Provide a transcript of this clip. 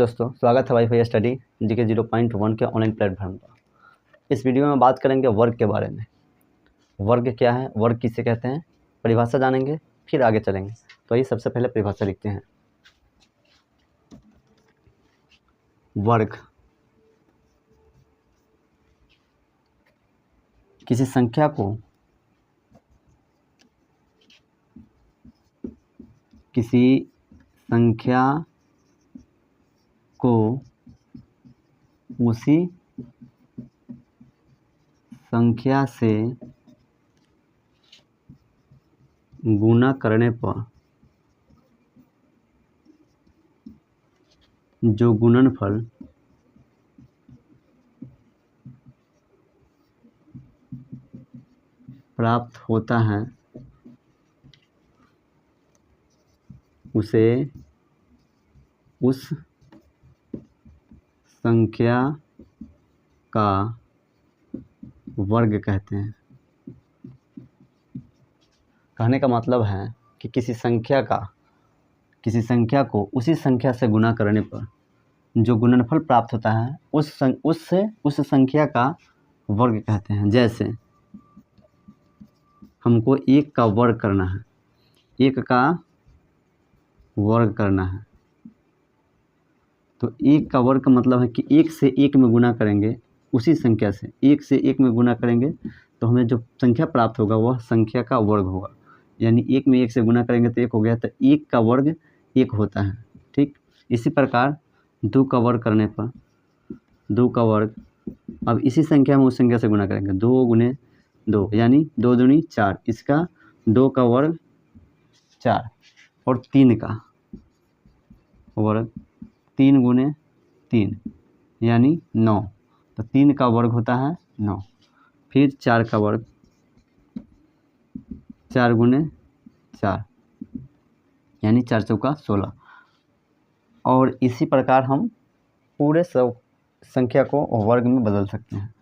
दोस्तों, स्वागत है वाईफाई स्टडी जीके 0.1 के ऑनलाइन प्लेटफॉर्म पर। इस वीडियो में बात करेंगे वर्ग के बारे में। वर्ग क्या है, वर्ग किसे कहते हैं, परिभाषा जानेंगे, फिर आगे चलेंगे। तो ये सबसे पहले परिभाषा लिखते हैं। वर्ग किसी संख्या को उसी संख्या से गुणा करने पर जो गुणनफल प्राप्त होता है उसे उस संख्या का वर्ग कहते हैं। कहने का मतलब है कि किसी संख्या को उसी संख्या से गुणा करने पर जो गुणनफल प्राप्त होता है उस संख्या का वर्ग कहते हैं। जैसे हमको 1 का वर्ग करना है, 1 का वर्ग करना है, तो 1 का वर्ग का मतलब है कि 1 से 1 में गुणा करेंगे, उसी संख्या से 1 से 1 में गुणा करेंगे तो हमें जो संख्या प्राप्त होगा वह संख्या का वर्ग होगा। यानी 1 में 1 से गुणा करेंगे तो 1 हो गया, तो 1 का वर्ग 1 होता है। ठीक, इसी प्रकार 2 का वर्ग करने पर 2 का वर्ग, अब इसी संख्या में उस संख्या से गुणा करेंगे, 2 गुने 2 यानी 2 दूनी 4, इसका 2 का वर्ग 4, और 3 का वर्ग 3 गुने 3 यानी 9, तो 3 का वर्ग होता है 9। फिर 4 का वर्ग 4 गुने 4 यानी 4 चौका 16, और इसी प्रकार हम पूरे सब संख्या को वर्ग में बदल सकते हैं।